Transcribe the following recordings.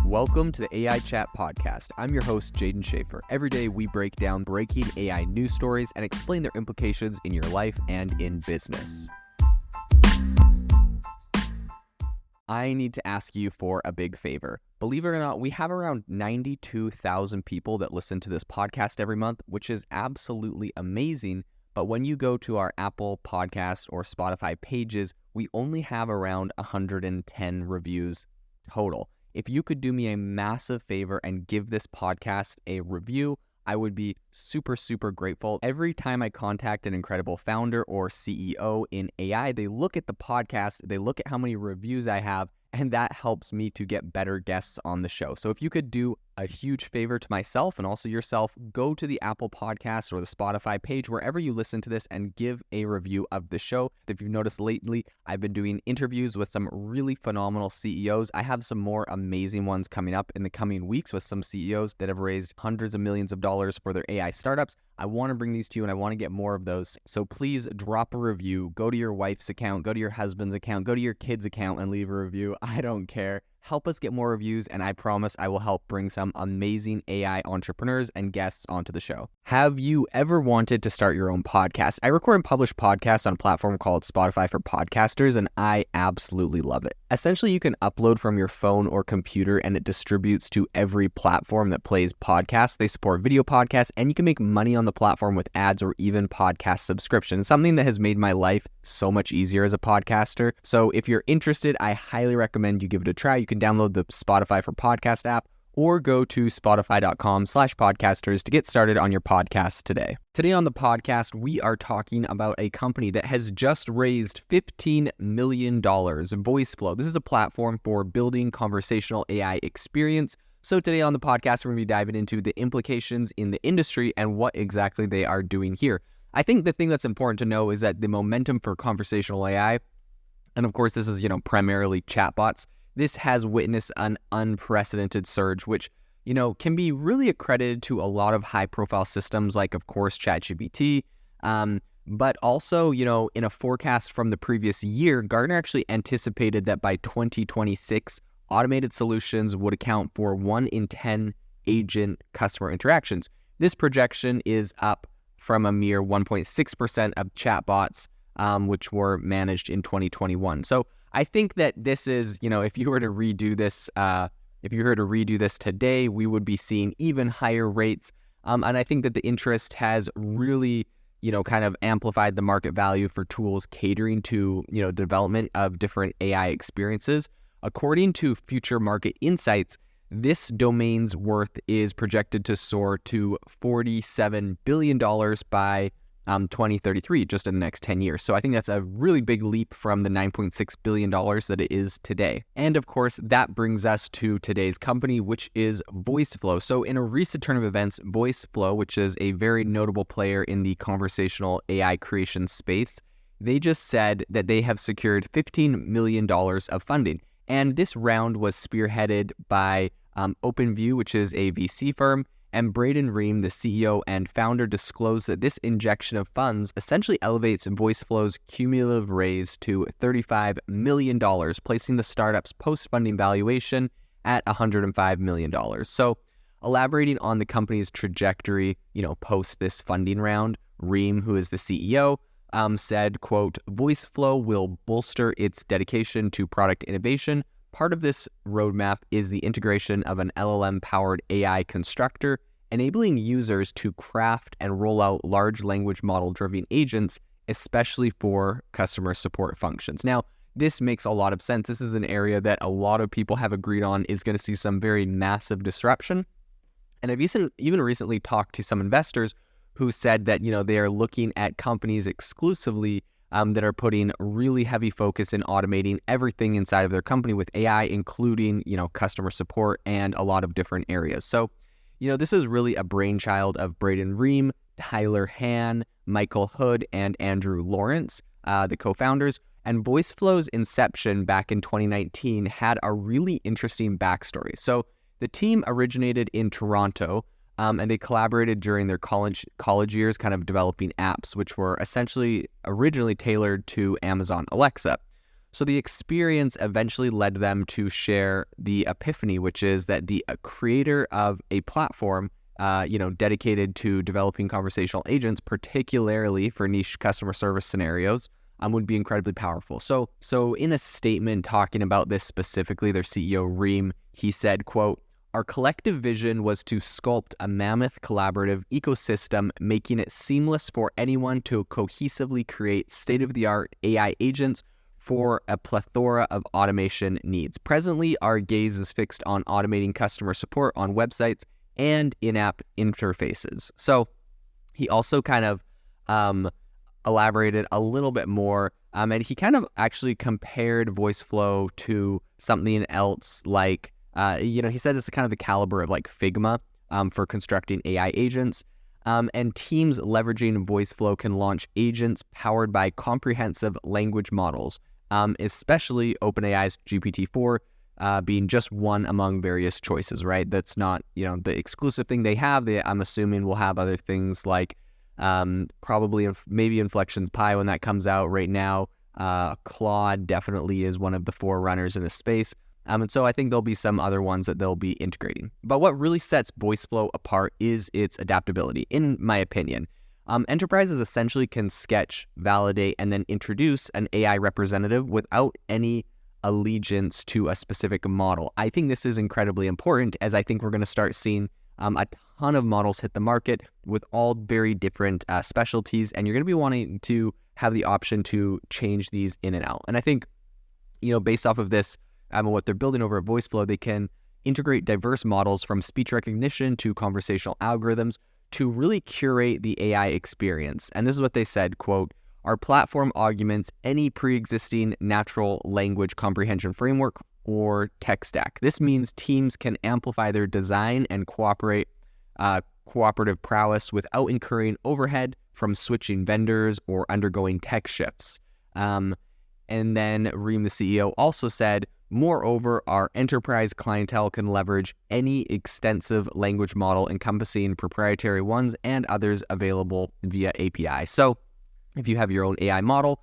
Welcome to the AI Chat Podcast. I'm your host, Jaden Schaefer. Every day we break down breaking AI news stories and explain their implications in your life and in business. I need to ask you for a big favor. Believe it or not, we have around 92,000 people that listen to this podcast every month, which is absolutely amazing. But when you go to our Apple Podcast or Spotify pages, we only have around 110 reviews total. If you could do me a massive favor and give this podcast a review, I would be super, super grateful. Every time I contact an incredible founder or CEO in AI, they look at the podcast, they look at how many reviews I have, and that helps me to get better guests on the show. So if you could do a huge favor to myself and also yourself, go to the Apple Podcast or the Spotify page, wherever you listen to this, and give a review of the show. If you've noticed lately, I've been doing interviews with some really phenomenal CEOs. I have some more amazing ones coming up in the coming weeks with some CEOs that have raised hundreds of millions of dollars for their AI startups. I want to bring these to you and I want to get more of those. So please drop a review, go to your wife's account, go to your husband's account, go to your kid's account and leave a review. I don't care. Help us get more reviews, and I promise I will help bring some amazing AI entrepreneurs and guests onto the show. Have you ever wanted to start your own podcast? I record and publish podcasts on a platform called Spotify for Podcasters, and I absolutely love it. Essentially, you can upload from your phone or computer, and it distributes to every platform that plays podcasts. They support video podcasts, and you can make money on the platform with ads or even podcast subscriptions, something that has made my life so much easier as a podcaster. So if you're interested, I highly recommend you give it a try. You can download the Spotify for Podcast app or go to spotify.com/podcasters to get started on your podcast today. Today on the podcast, we are talking about a company that has just raised $15 million, Voiceflow. This is a platform for building conversational AI experience. So today on the podcast, we're going to be diving into the implications in the industry and what exactly they are doing here. I think the thing that's important to know is that the momentum for conversational AI, and of course this is, primarily chatbots, this has witnessed an unprecedented surge, which, can be really accredited to a lot of high-profile systems like, of course, ChatGPT. But also, in a forecast from the previous year, Gartner actually anticipated that by 2026, automated solutions would account for 1 in 10 agent customer interactions. This projection is up from a mere 1.6% of chatbots, which were managed in 2021. So I think that this is, if you were to redo this today, we would be seeing even higher rates. And I think that the interest has really, kind of amplified the market value for tools catering to, development of different AI experiences. According to Future Market Insights, this domain's worth is projected to soar to $47 billion by 2033, just in the next 10 years. So I think that's a really big leap from the $9.6 billion that it is today. And of course, that brings us to today's company, which is Voiceflow. So in a recent turn of events, Voiceflow, which is a very notable player in the conversational AI creation space, they just said that they have secured $15 million of funding. And this round was spearheaded by OpenView, which is a VC firm, and Braden Ream, the CEO and founder, disclosed that this injection of funds essentially elevates Voiceflow's cumulative raise to $35 million, placing the startup's post-funding valuation at $105 million. So elaborating on the company's trajectory, post this funding round, Ream, who is the CEO, said, quote, Voiceflow will bolster its dedication to product innovation. Part of this roadmap is the integration of an LLM-powered AI constructor, enabling users to craft and roll out large language model-driven agents, especially for customer support functions. Now, this makes a lot of sense. This is an area that a lot of people have agreed on is going to see some very massive disruption. And I've even recently talked to some investors who said that, they are looking at companies exclusively that are putting really heavy focus in automating everything inside of their company with AI, including, customer support and a lot of different areas. So, this is really a brainchild of Braden Ream, Tyler Han, Michael Hood, and Andrew Lawrence, the co-founders. And Voiceflow's inception back in 2019 had a really interesting backstory. So the team originated in Toronto, and they collaborated during their college years, kind of developing apps, which were essentially originally tailored to Amazon Alexa. So the experience eventually led them to share the epiphany, which is that the creator of a platform, dedicated to developing conversational agents, particularly for niche customer service scenarios, would be incredibly powerful. So in a statement talking about this specifically, their CEO, Reem, he said, quote, "Our collective vision was to sculpt a mammoth collaborative ecosystem, making it seamless for anyone to cohesively create state-of-the-art AI agents for a plethora of automation needs. Presently, our gaze is fixed on automating customer support on websites and in-app interfaces." So he also kind of elaborated a little bit more, and he kind of actually compared Voiceflow to something else like, he says it's kind of the caliber of like Figma for constructing AI agents, and teams leveraging Voiceflow can launch agents powered by comprehensive language models, especially OpenAI's GPT-4 being just one among various choices, right? That's not, the exclusive thing they have. I'm assuming will have other things like probably maybe Inflection's Pi when that comes out. Right now, Claude definitely is one of the forerunners in this space. And so I think there'll be some other ones that they'll be integrating. But what really sets Voiceflow apart is its adaptability, in my opinion. Enterprises essentially can sketch, validate, and then introduce an AI representative without any allegiance to a specific model. I think this is incredibly important, as I think we're going to start seeing a ton of models hit the market with all very different specialties, and you're going to be wanting to have the option to change these in and out. And I think, based off of this, what they're building over at Voiceflow, they can integrate diverse models from speech recognition to conversational algorithms to really curate the AI experience. And this is what they said, quote, "Our platform augments any pre-existing natural language comprehension framework or tech stack. This means teams can amplify their design and cooperative prowess without incurring overhead from switching vendors or undergoing tech shifts." And then Reem, the CEO, also said, "Moreover, our enterprise clientele can leverage any extensive language model encompassing proprietary ones and others available via API." So if you have your own AI model,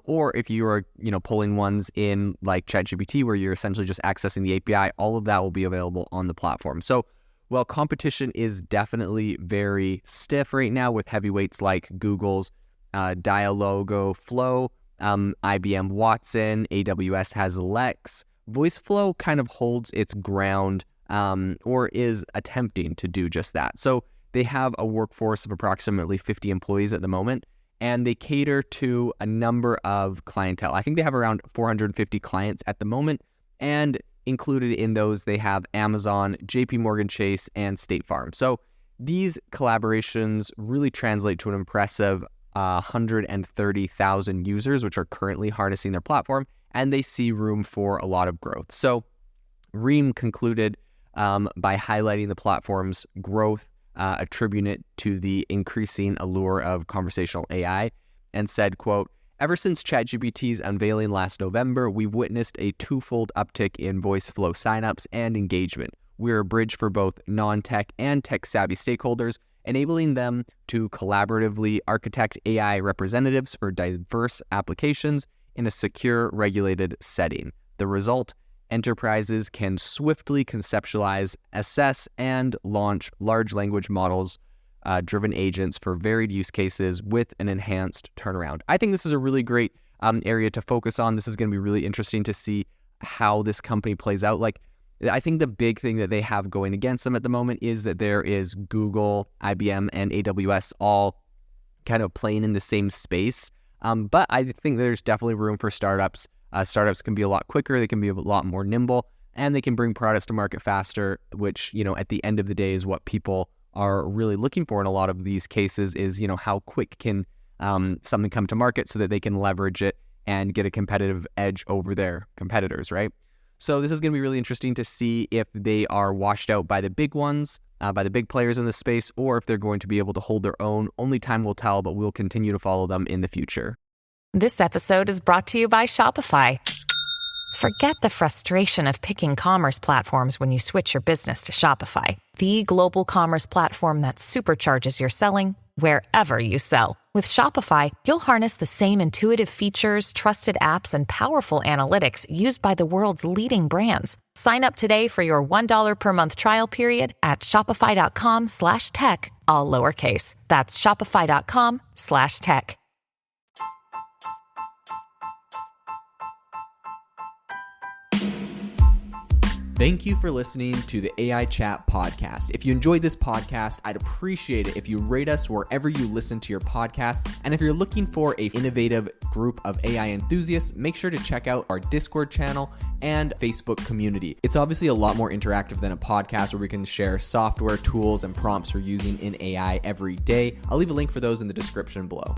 or if you are, pulling ones in like ChatGPT, where you're essentially just accessing the API, all of that will be available on the platform. So while competition is definitely very stiff right now with heavyweights like Google's Dialogflow, IBM Watson, AWS has Lex, Voiceflow kind of holds its ground, or is attempting to do just that. So they have a workforce of approximately 50 employees at the moment, and they cater to a number of clientele. I think they have around 450 clients at the moment, and included in those, they have Amazon, JP Morgan Chase, and State Farm. So these collaborations really translate to an impressive 130,000 users, which are currently harnessing their platform, and they see room for a lot of growth. So Reem concluded by highlighting the platform's growth, attributing it to the increasing allure of conversational AI, and said, quote, "Ever since ChatGPT's unveiling last November, we've witnessed a twofold uptick in Voiceflow signups and engagement. We're a bridge for both non-tech and tech-savvy stakeholders, enabling them to collaboratively architect AI representatives for diverse applications in a secure, regulated setting. The result, enterprises can swiftly conceptualize, assess, and launch large language models driven agents for varied use cases with an enhanced turnaround." I think this is a really great area to focus on. This is going to be really interesting to see how this company plays out. Like, I think the big thing that they have going against them at the moment is that there is Google, IBM, and AWS all kind of playing in the same space. But I think there's definitely room for startups. Startups can be a lot quicker, they can be a lot more nimble, and they can bring products to market faster, which, at the end of the day is what people are really looking for in a lot of these cases is, how quick can something come to market so that they can leverage it and get a competitive edge over their competitors, right? So this is going to be really interesting to see if they are washed out by the big ones, by the big players in the space, or if they're going to be able to hold their own. Only time will tell, but we'll continue to follow them in the future. This episode is brought to you by Shopify. Forget the frustration of picking commerce platforms when you switch your business to Shopify, the global commerce platform that supercharges your selling wherever you sell. With Shopify, you'll harness the same intuitive features, trusted apps, and powerful analytics used by the world's leading brands. Sign up today for your $1 per month trial period at shopify.com/tech, all lowercase. That's shopify.com/tech. Thank you for listening to the AI Chat podcast. If you enjoyed this podcast, I'd appreciate it if you rate us wherever you listen to your podcast. And if you're looking for an innovative group of AI enthusiasts, make sure to check out our Discord channel and Facebook community. It's obviously a lot more interactive than a podcast where we can share software, tools, and prompts we're using in AI every day. I'll leave a link for those in the description below.